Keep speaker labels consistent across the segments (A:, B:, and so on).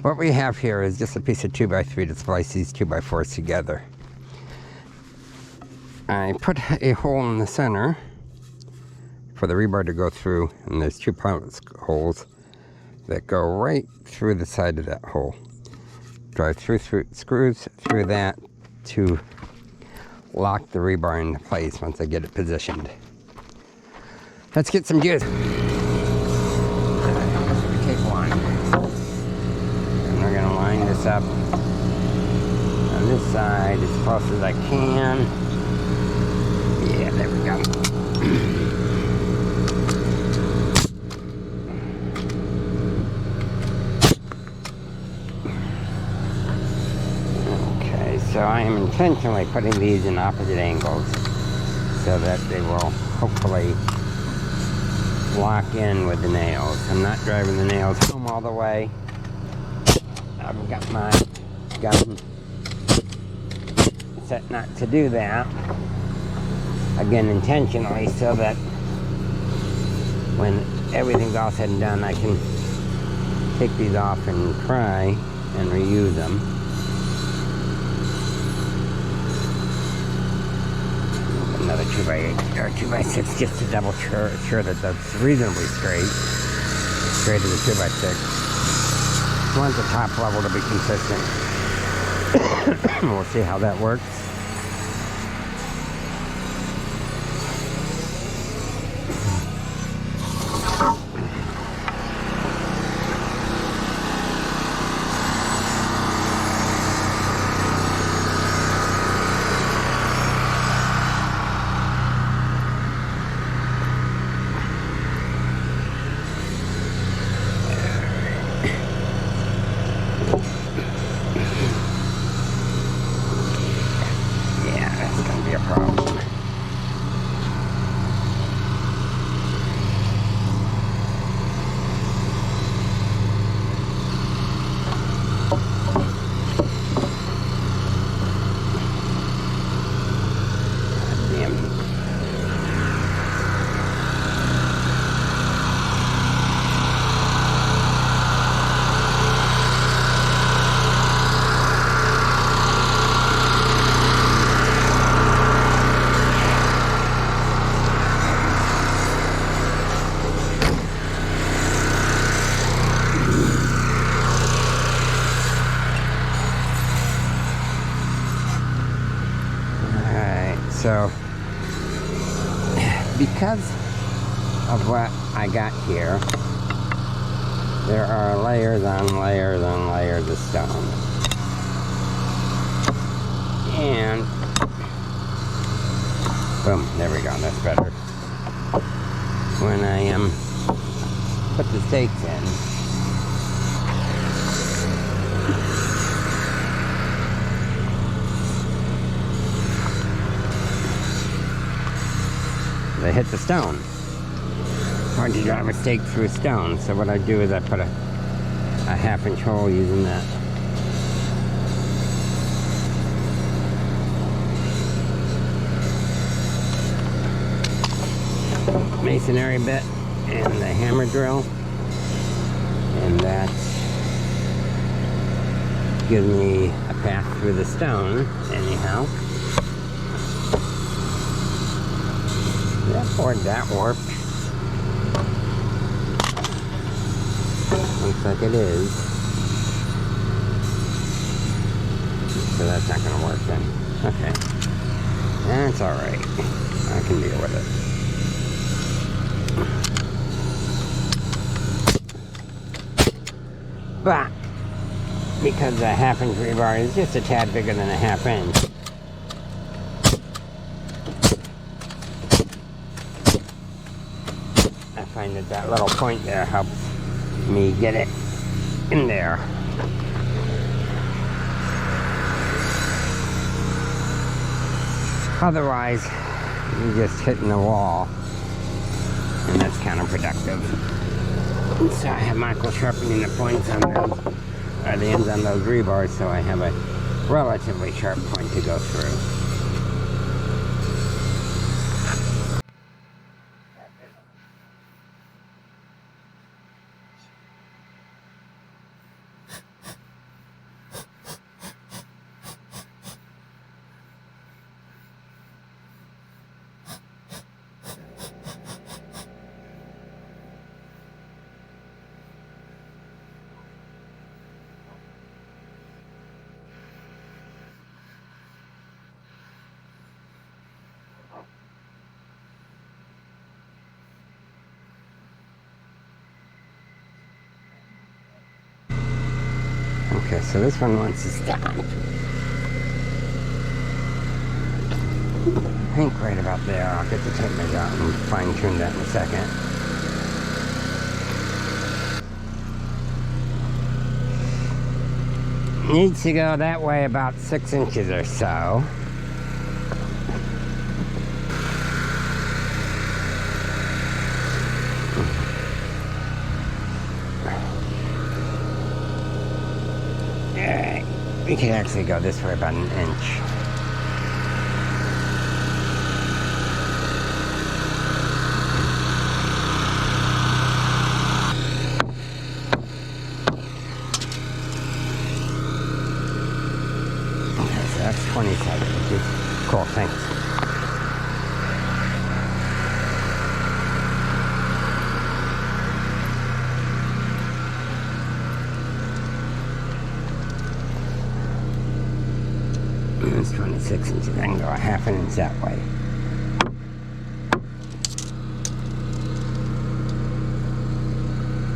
A: What we have here is just a piece of 2x3 to splice these 2x4s together. I put a hole in the center for the rebar to go through, and there's 2 pilot holes that go right through the side of that hole. Drive through screws through that to lock the rebar into place once I get it positioned. Let's get some juice. Take one. And we're going to line this up on this side as close as I can. Yeah, there we go. Okay, so I am intentionally putting these in opposite angles so that they will hopefully lock in with the nails. I'm not driving the nails home all the way. I've got my gun set not to do that. Again, intentionally, so that when everything's all said and done, I can take these off and try and reuse them. Another 2x8 or 2x6 just to double sure that that's reasonably straight as a 2x6. I want the top level to be consistent. We'll see how that works. So, because of what I got here, there are layers on layers on layers of stone. And, boom, there we go, that's better. When I put the stakes in, they hit the stone. Hard to drive a stake through a stone, so what I do is I put a 1/2 inch hole using that masonry bit and the hammer drill, and that gives me a path through the stone anyhow. That board, that worked. Looks like it is. So that's not going to work then. Okay. That's alright. I can deal with it. But, because the 1/2 inch rebar is just a tad bigger than a 1/2 inch, I find that little point there helps me get it in there. Otherwise, you're just hitting the wall, and that's counterproductive. So I have Michael sharpening the points on those, or the ends on those rebars, so I have a relatively sharp point to go through. Okay, so this one wants to stop. I think right about there. I'll get the tape measure out and fine tune that in a second. Needs to go that way about 6 inches or so. Alright, we can actually go this way about 1 inch. That's 27 inches. Cool, thanks. It's 26 inches. I can go a ½ inch that way.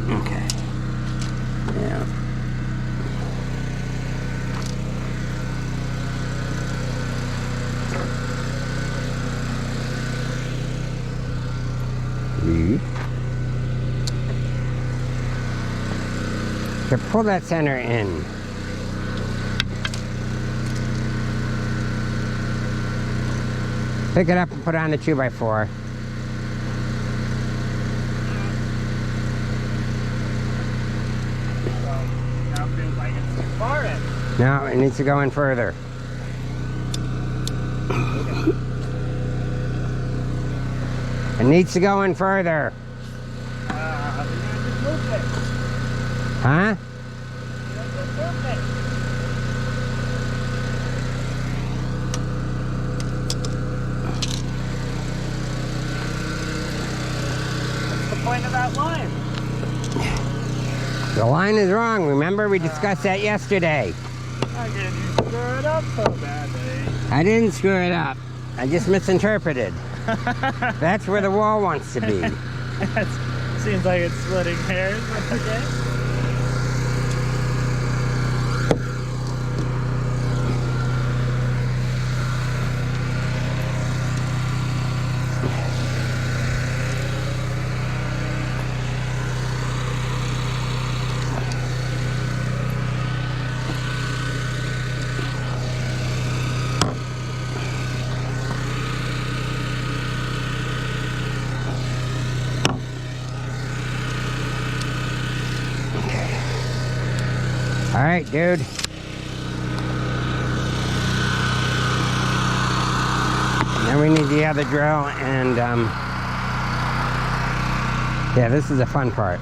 A: Okay. Yeah. To pull that center in. Pick it up and put it on the 2x4.
B: Now it feels like it's too far in.
A: No, it needs to go in further. It needs to go in further.
B: Just move it.
A: Huh?
B: Just move it. What's the point of that line?
A: The line is wrong. Remember, we discussed that yesterday.
B: How can you screw it up so badly?
A: I didn't screw it up. I just misinterpreted. That's where the wall wants to be.
B: Seems like it's splitting hairs, but okay.
A: All right, dude. Now we need the other drill, and yeah, this is the fun part.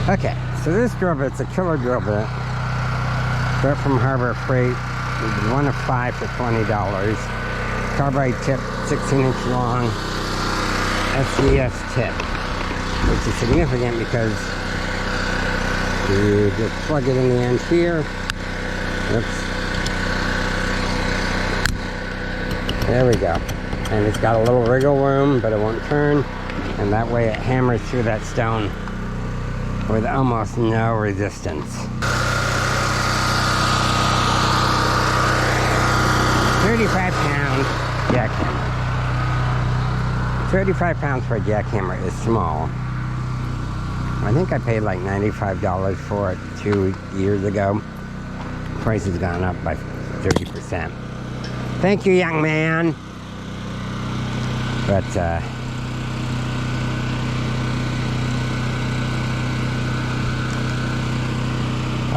A: Okay, so this drill bit's a killer drill bit. Bought from Harbor Freight. We did 1 of 5 for $20. Carbide tip, 16-inch long. SCS tip, which is significant because you just plug it in the end here. Oops. There we go. And it's got a little wriggle room, but it won't turn. And that way it hammers through that stone with almost no resistance. 35-pound jackhammer. 35 pounds for a jackhammer is small. I think I paid like $95 for it 2 years ago. Price has gone up by 30%. Thank you, young man. But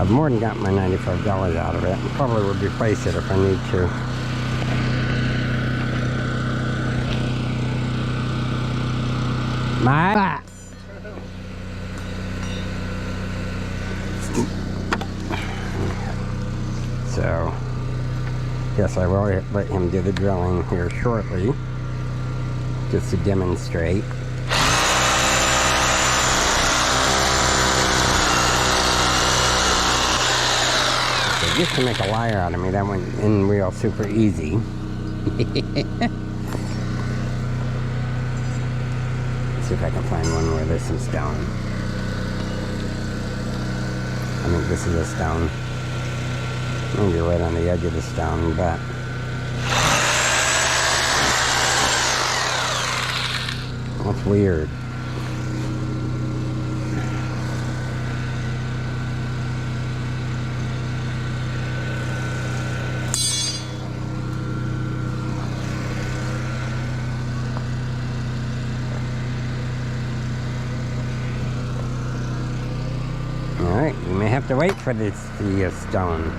A: I've more than got my $95 out of it. I probably would replace it if I need to. My butt. So, yes, I will let him do the drilling here shortly, just to demonstrate. So just to make a liar out of me, that went in real super easy. Let's see if I can find one where there's some stone. I think this is a stone. Maybe right on the edge of the stone, but that's weird. Alright, you may have to wait for the stone.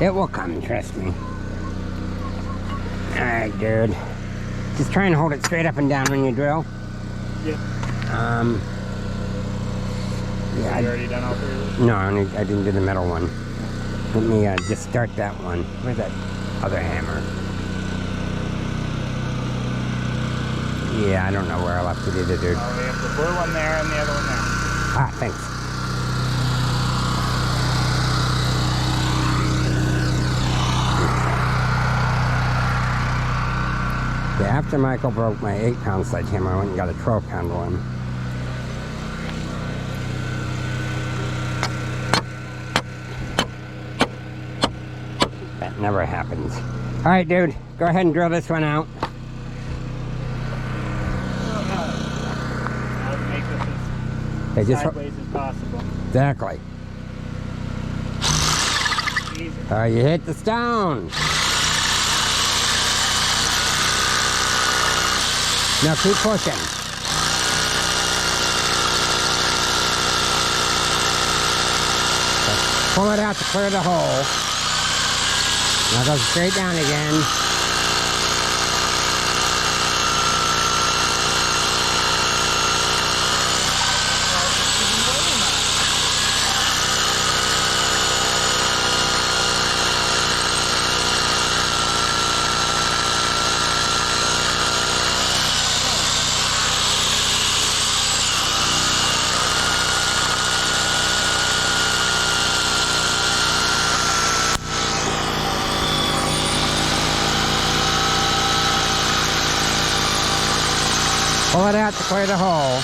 A: It will come, trust me. Alright, dude. Just try and hold it straight up and down when you drill.
B: Yeah.
A: Yeah.
B: Have you already done all three?
A: No, I didn't do the metal one. Let me just start that one. Where's that other hammer? Yeah, I don't know where I'll have to do the dude.
B: Oh, we have the blue one there and the other one there.
A: Ah, thanks. Yeah, after Michael broke my 8-pound sledgehammer, I went and got a 12-pound one. That never happens. Alright, dude, go ahead and drill this one out.
B: I would make this
A: Okay,
B: as sideways as possible.
A: Exactly.
B: Easy.
A: You hit the stone. Now keep pushing. Pull it out to clear the hole. Now go straight down again. Pull it out to clear the hole.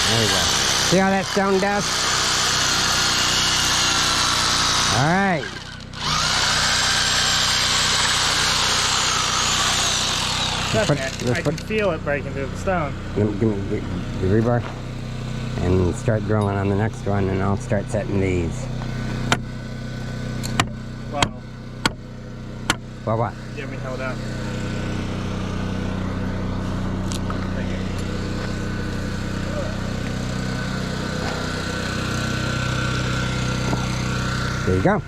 A: There you go. See how that stone does? Alright.
B: I can feel it breaking through the stone.
A: Give me the rebar. And start drilling on the next one, and I'll start setting these.
B: Wow.
A: Well, what?
B: You have me held up.
A: There you go.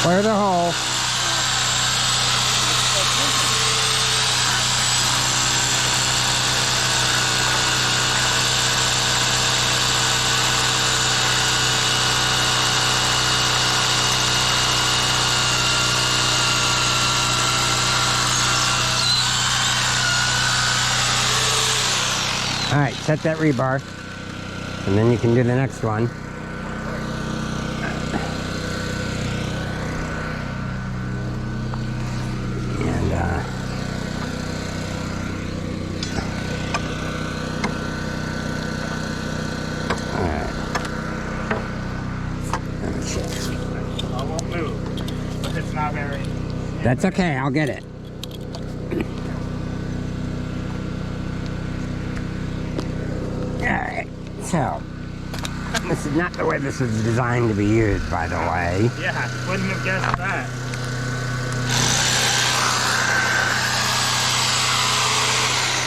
A: Clear the hole. All right, set that rebar, and then you can do the next one. And That's okay, I'll get it. Alright, so this is not the way this was designed to be used, by the way.
B: Yeah, wouldn't have guessed that.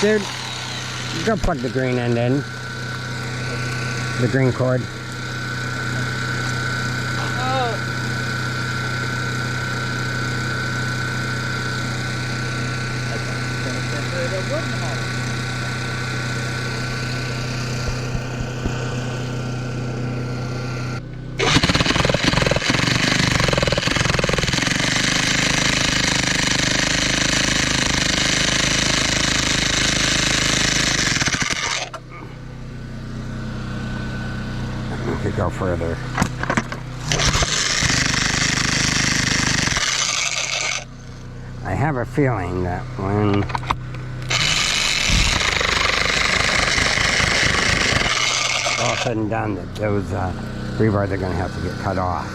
A: Dude, go plug the green end in. The green cord.
B: Oh.
A: We could go further. I have a feeling that when all said and done, that those rebars are going to have to get cut off.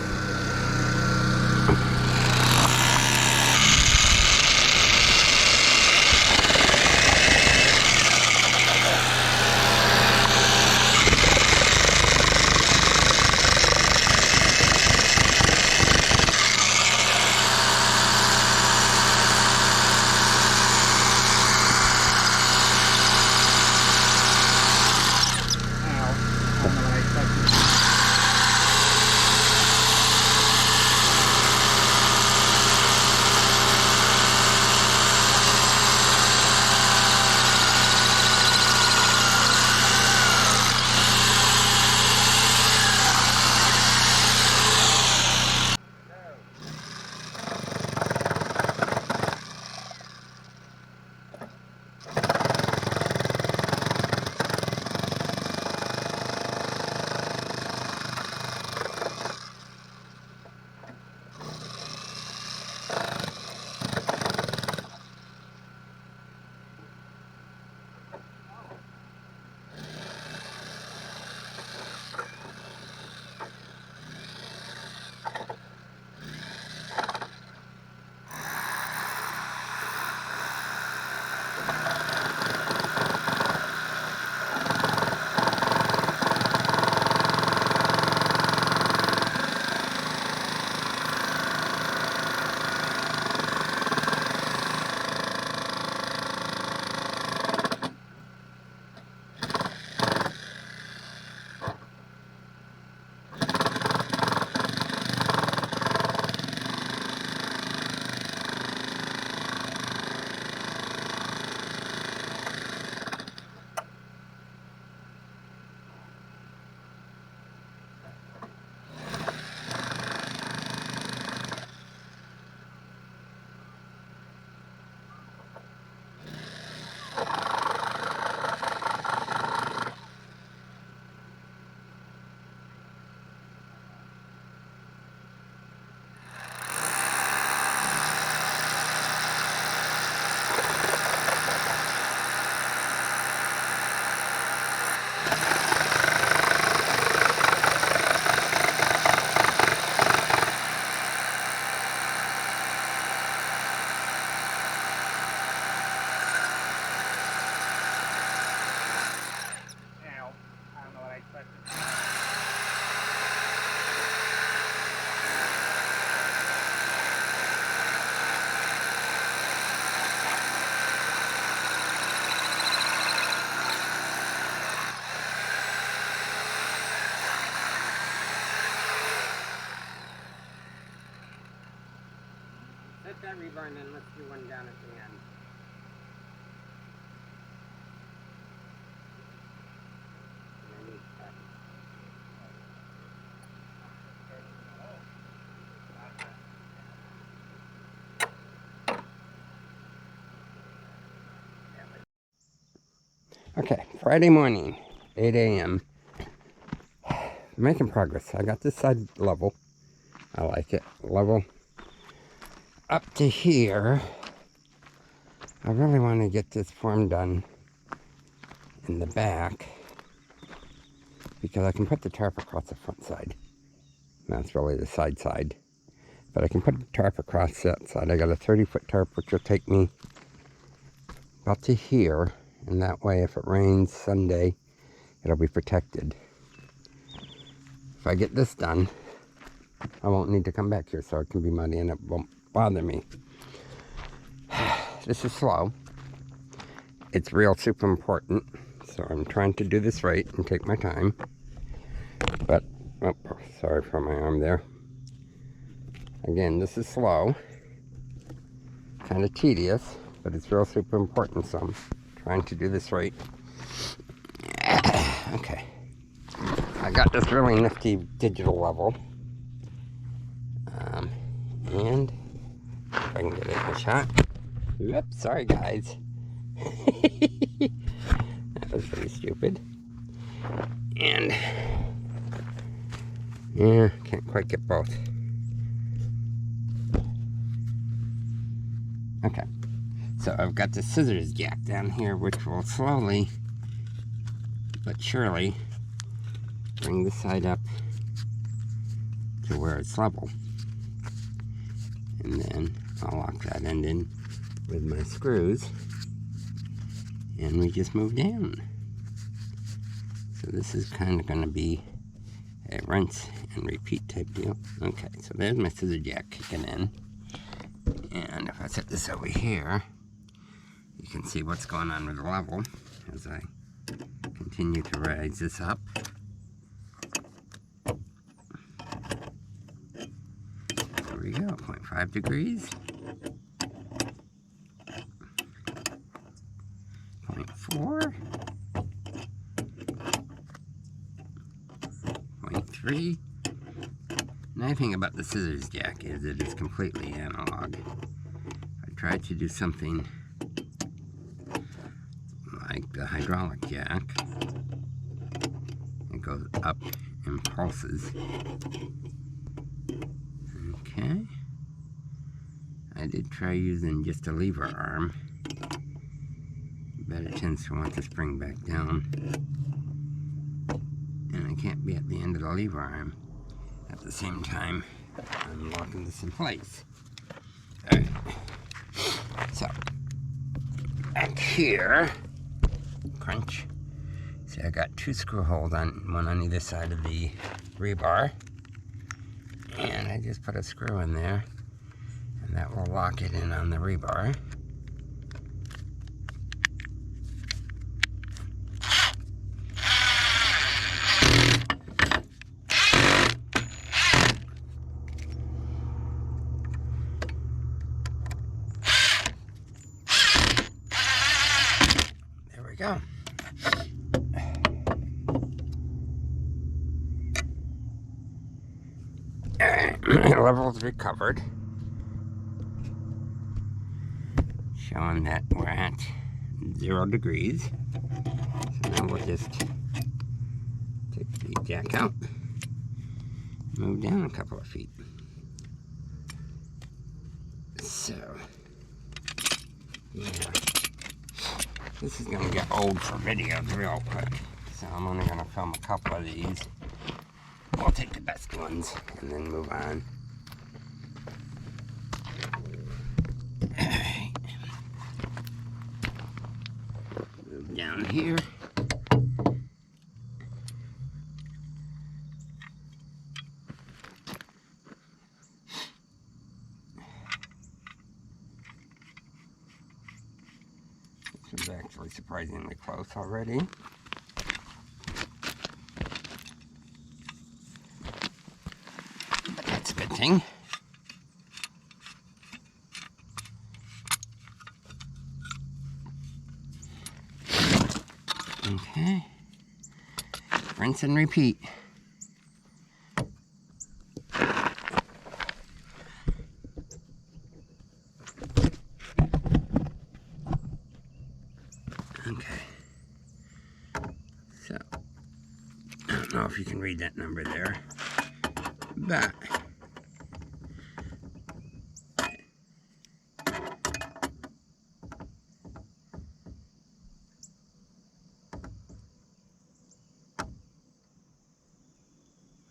A: Set that rebar and then let's do one down at the end. Okay, Friday morning, 8 a.m. Making progress. I got this side level. I like it. Level up to here. I really want to get this form done in the back because I can put the tarp across the front side. That's really the side. But I can put a tarp across that side. I got a 30-foot tarp, which will take me about to here. And that way, if it rains Sunday, it'll be protected. If I get this done, I won't need to come back here, so it can be muddy and it won't bother me. This is slow. It's real super important. So I'm trying to do this right and take my time. But, oh, sorry for my arm there. Again, this is slow. Kind of tedious, but it's real super important, so I'm trying to do this right. Okay. I got this really nifty digital level. And if I can get it in a shot. Whoops, sorry guys. That was pretty stupid. And yeah, can't quite get both. Okay, so I've got the scissors jack down here, which will slowly but surely bring the side up to where it's level. And then I'll lock that end in with my screws, and we just move down. So this is kind of going to be a rinse and repeat type deal. Okay, so there's my scissor jack kicking in. And if I set this over here, you can see what's going on with the level as I continue to raise this up. There we go, 0.5 degrees. 0.4. 0.3. Nice thing about the scissors jack is it is completely analog. I tried to do something like the hydraulic jack. It goes up in pulses. Okay. I did try using just a lever arm, but it tends to want to spring back down. And I can't be at the end of the lever arm at the same time I'm locking this in place. Alright. So, back here, crunch. See, I got 2 screw holes on one on either side of the rebar. And I just put a screw in there, and that will lock it in on the rebar. There we go. Levels recovered, showing that we're at 0 degrees. So now we'll just take the jack out, move down a couple of feet. So, yeah, this is going to get old for videos real quick, so I'm only going to film a couple of these. We'll take the best ones and then move on. Alright. Move down here. This is actually surprisingly close already. But that's a good thing. Okay. Rinse and repeat. Okay. So, I don't know if you can read that number there, but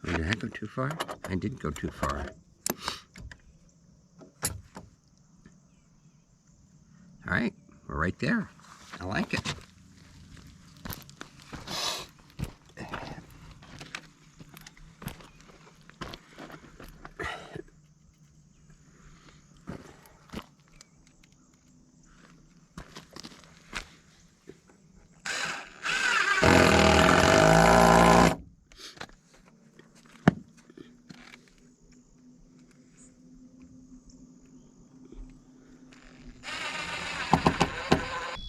A: did I go too far? I did go too far. All right, we're right there. I like it.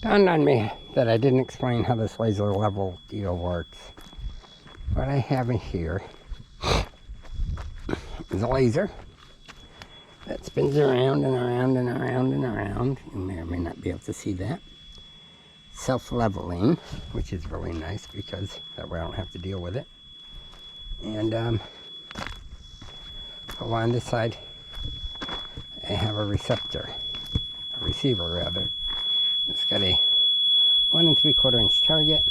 A: Dawned on me that I didn't explain how this laser level deal works. What I have in here is a laser that spins around and around and around and around. You may or may not be able to see that. Self-leveling, which is really nice because that way I don't have to deal with it. And along this side, I have a receiver rather. It's got a 1 3/4 inch target.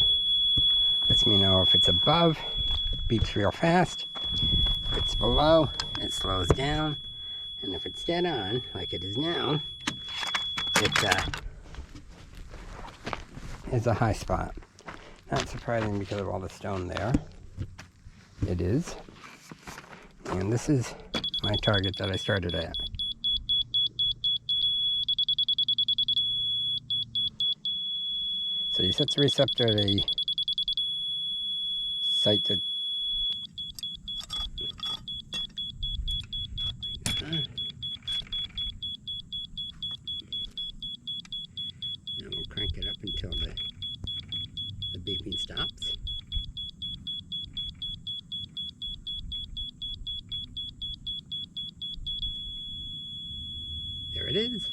A: Lets me know if it's above, beeps real fast. If it's below, it slows down. And if it's dead on, like it is now, it is a high spot. Not surprising because of all the stone there. It is. And this is my target that I started at. So you set the receptor at a site that and we'll crank it up until the beeping stops. There it is.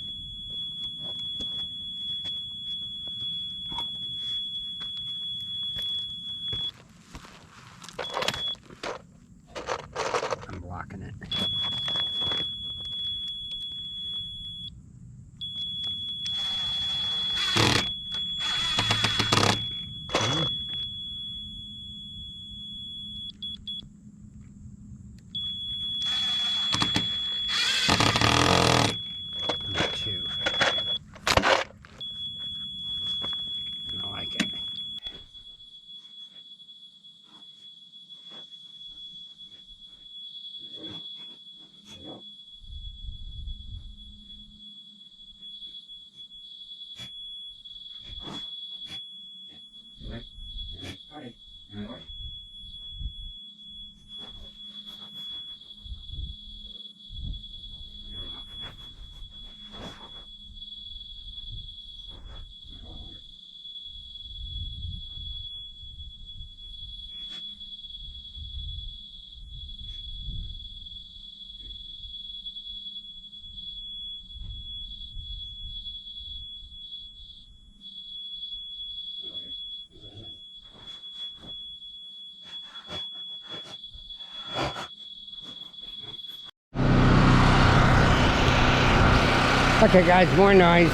A: I'm blocking it. Two. And I like it. Okay guys, more noise.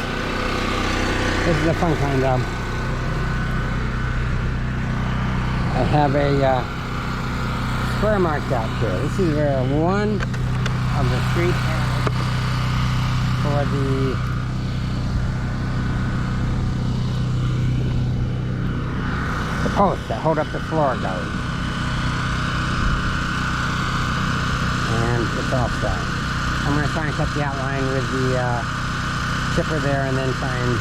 A: This is the fun kind of. I have a square marked out here. This is where one of the 3 panels for the posts that hold up the floor goes. And it's all set. I'm going to try and cut the outline with the chipper there and then try and,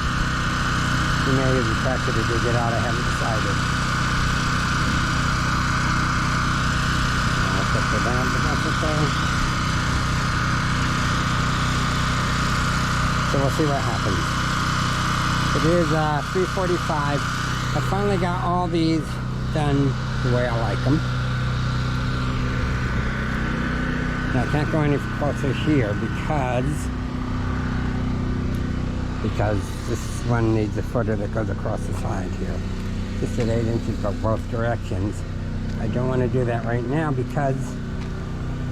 A: you may use the tractor to dig it out. I haven't decided. I'll put the down, but that's okay. So we'll see what happens. It is 3:45. I finally got all these done the way I like them. Now, I can't go any closer here because this one needs a footer that goes across the side here. Just at 8 inches, but both directions. I don't want to do that right now because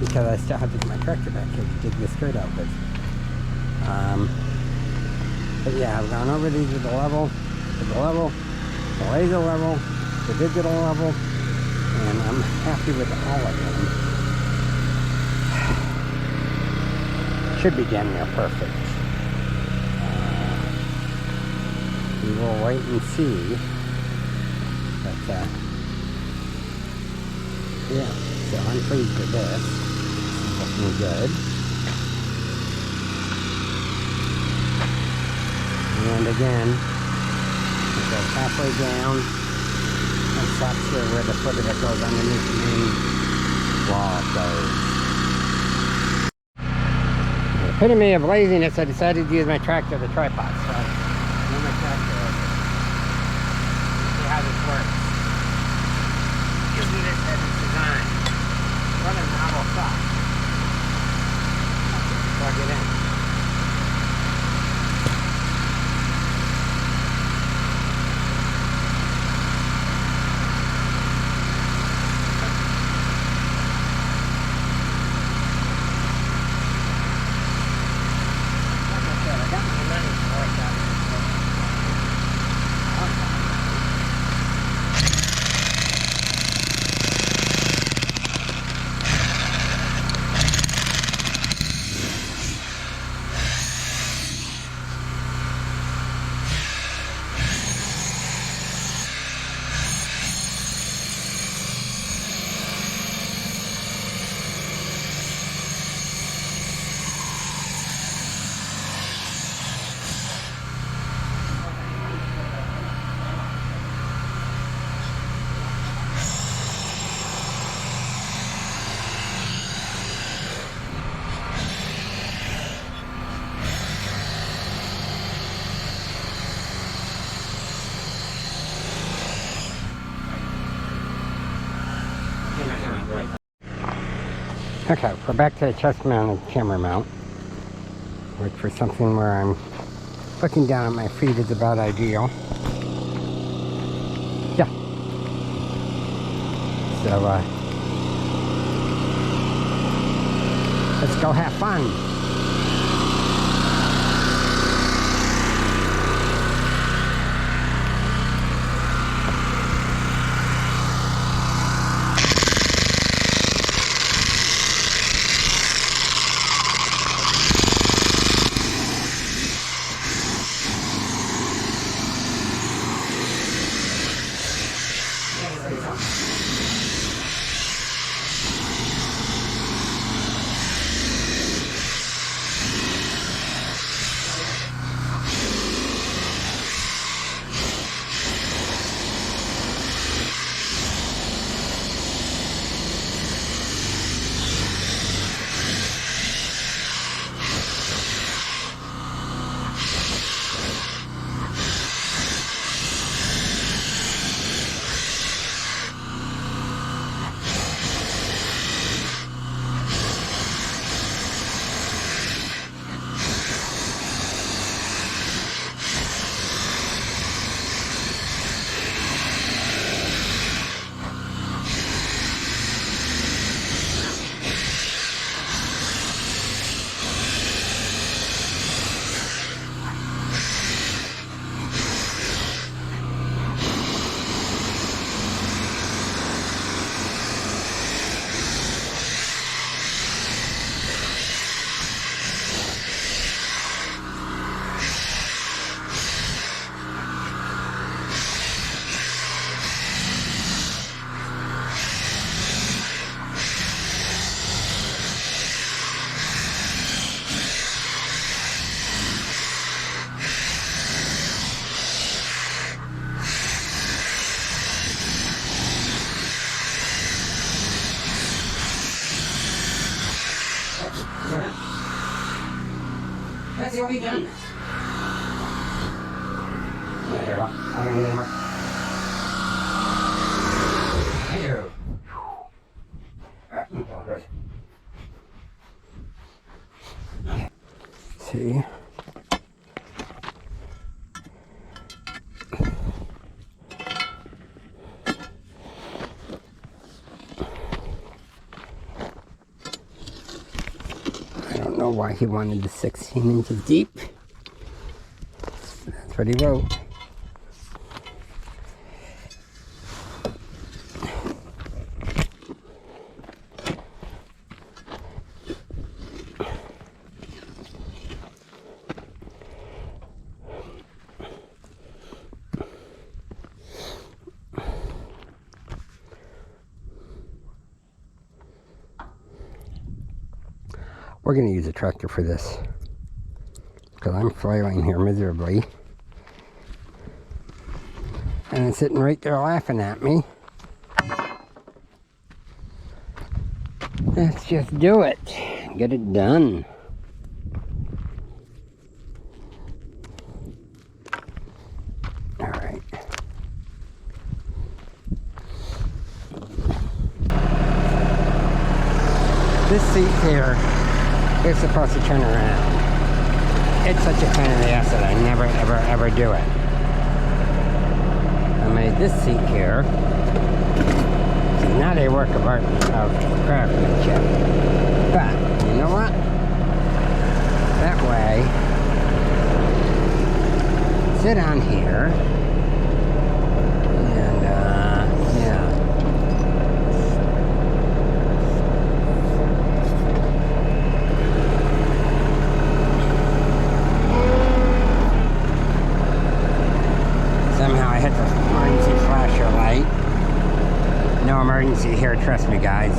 A: I still have to get my tractor back here to dig this dirt out with. But yeah, I've gone over these with the level, the laser level, the digital level, and I'm happy with all of them. Should be damn near perfect. we'll wait and see. But, yeah, so I'm pleased with this. It's looking good. And again, it goes halfway down and stops here where the footer that goes underneath the main wall goes. The epitome of laziness, I decided to use my tractor as a tripod. So, use my tractor. See how this works. Using this as it's designed. Running the hollow sock. Plug it in. Okay, we're back to the chest mounted camera mount, which for something where I'm looking down at my feet is about ideal. Yeah. So, let's go have fun. That's already done. There, I don't need any more. See. I don't know why he wanted the 16 inches deep. That's what he wrote. We're going to use a tractor for this because I'm flailing here miserably. And it's sitting right there laughing at me. Let's just do it. Get it done. Alright. This seat here is supposed to turn around. It's such a pain in the ass that I never, ever, ever do it. I made this seat here. It's not a work of art of craftsmanship. But, you know what? That way, sit on here, and, yeah. Somehow I hit the emergency flasher light. No emergency here, trust me, guys.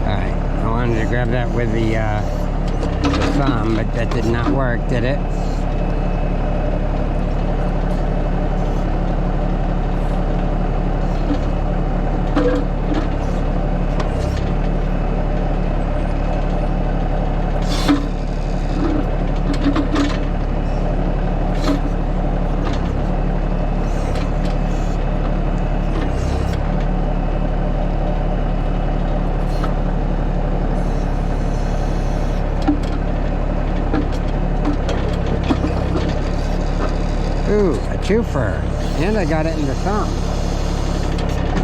A: Alright, I wanted to grab that with the thumb, but that did not work, did it? Ooh, a twofer. And I got it in the thumb.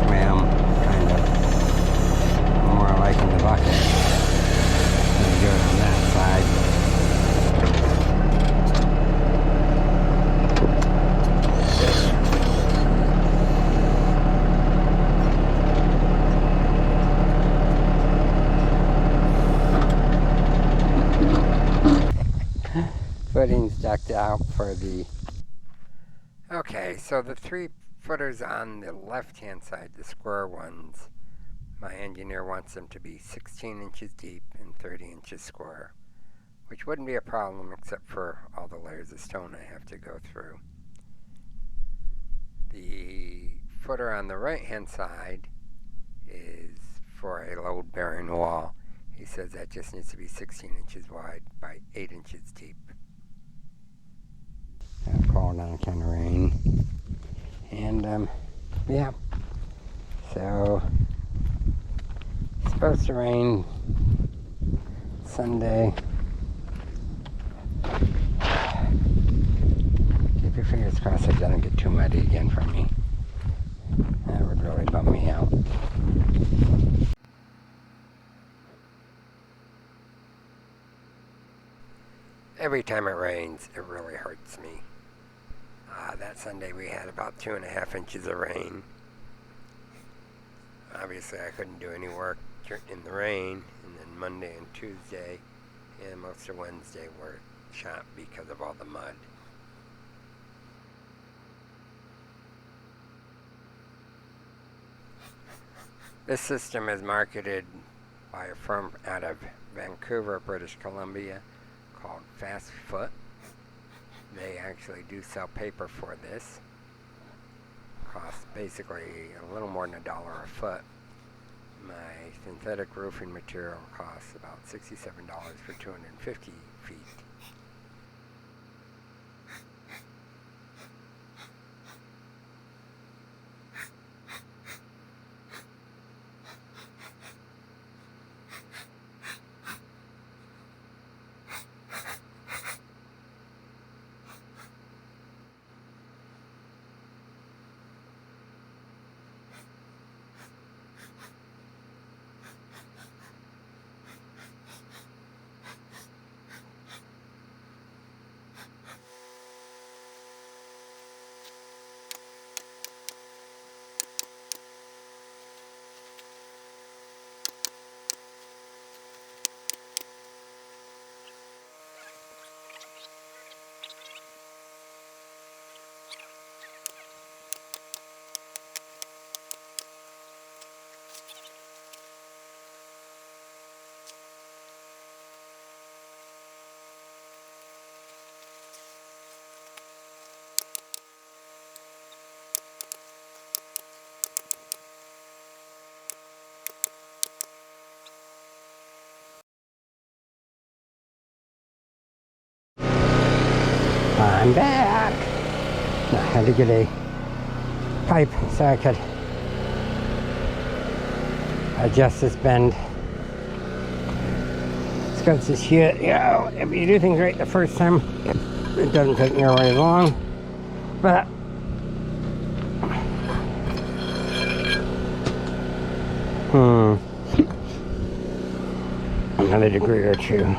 A: Well, kind of. More like in the bucket. Let me do it on that side. Footings ducked out for the... Okay, so the 3 footers on the left-hand side, the square ones, my engineer wants them to be 16 inches deep and 30 inches square, which wouldn't be a problem except for all the layers of stone I have to go through. The footer on the right-hand side is for a load-bearing wall. He says that just needs to be 16 inches wide by 8 inches deep. Called on a ton of rain, and yeah, so it's supposed to rain Sunday. Keep your fingers crossed it doesn't get too muddy again for me. That would really bum me out. Every time it rains, it really hurts me. That Sunday we had about 2.5 inches of rain. Obviously I couldn't do any work in the rain, and then Monday and Tuesday and most of Wednesday were shot because of all the mud. This system is marketed by a firm out of Vancouver, British Columbia, called Fast Foot. They actually do sell paper for this. Costs basically a little more than $1 a foot. My synthetic roofing material costs about $67 for 250 feet. I'm back. I had to get a pipe so I could adjust this bend. It's because this shit, you know, if you do things right the first time, it doesn't take nearly as long. But another degree or two.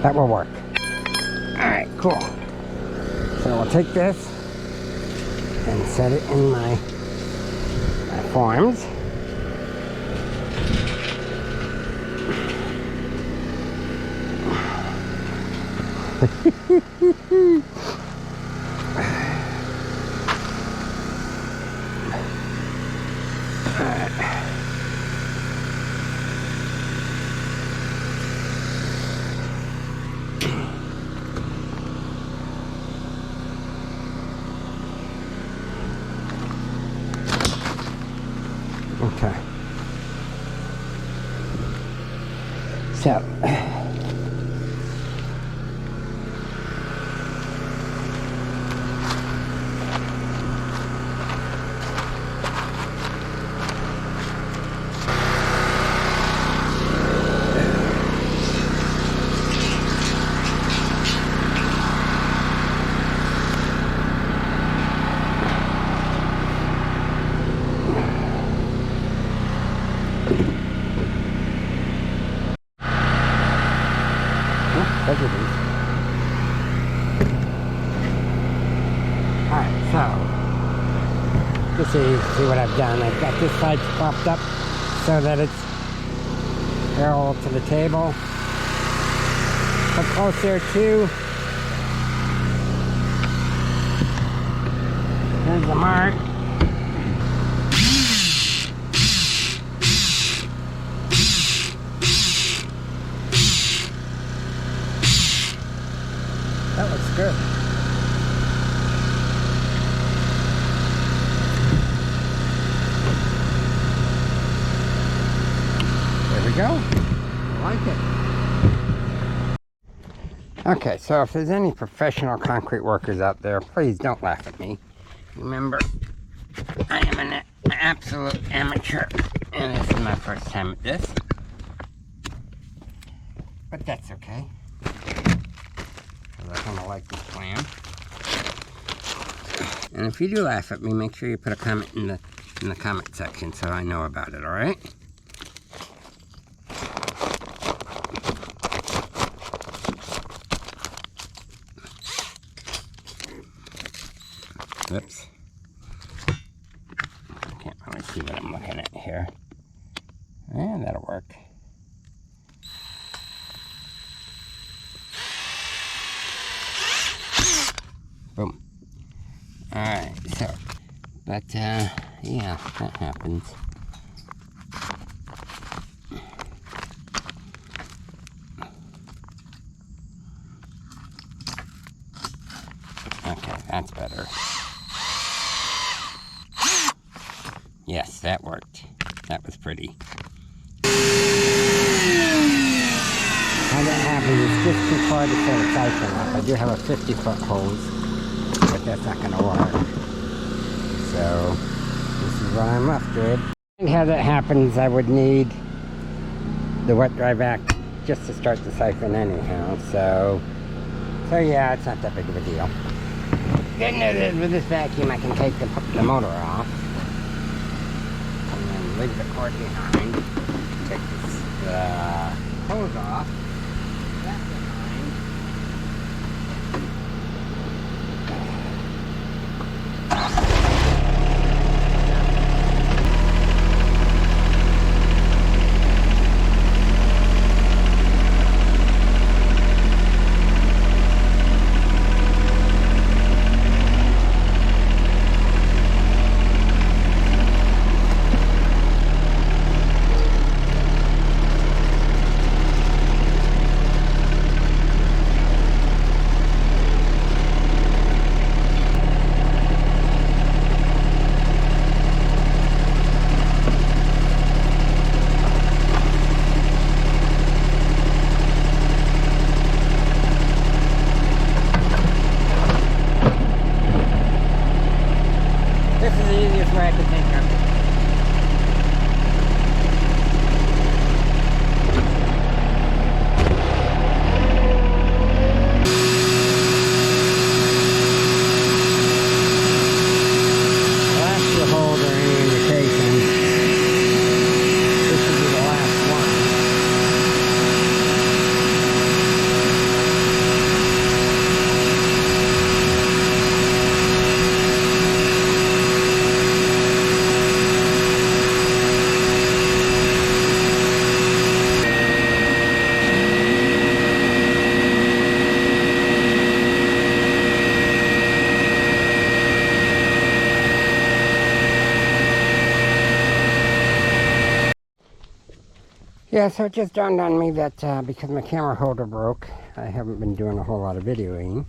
A: That will work. Alright, cool. So I'll take this and set it in my forms. Okay. So alright, so just so you see what I've done. I've got this side propped up so that it's parallel to the table. Put close there too. There's the mark. That looks good. There we go. I like it. Okay, so if there's any professional concrete workers out there, please don't laugh at me. Remember, I am an absolute amateur, and this is my first time at this. But that's okay. I kind of like this plan. And if you do laugh at me, make sure you put a comment in the comment section so I know about it, alright? Whoops. I can't really see what I'm looking at here. And that'll work. Boom. Alright, so, but, yeah, that happens. Okay, that's better. Yes, that worked. That was pretty. How that happens is just too far to set a siphon up. I do have a 50-foot hose, but that's not going to work. So, this is what I'm left with. And how that happens, I would need the wet dry vac just to start the siphon anyhow. So yeah, it's not that big of a deal. Good news is with this vacuum, I can take the motor off. Leave the cord behind, take the hose off, that behind. way I could think of. Yeah, so it just dawned on me that because my camera holder broke, I haven't been doing a whole lot of videoing,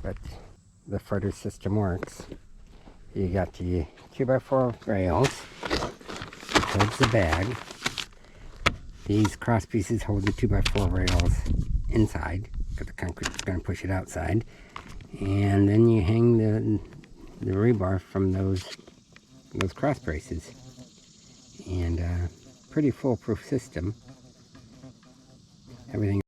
A: but the further system works. You got the 2x4 rails, holds the bag. These cross pieces hold the 2x4 rails inside, because the concrete's going to push it outside. And then you hang the rebar from those cross braces. And pretty foolproof system. Everything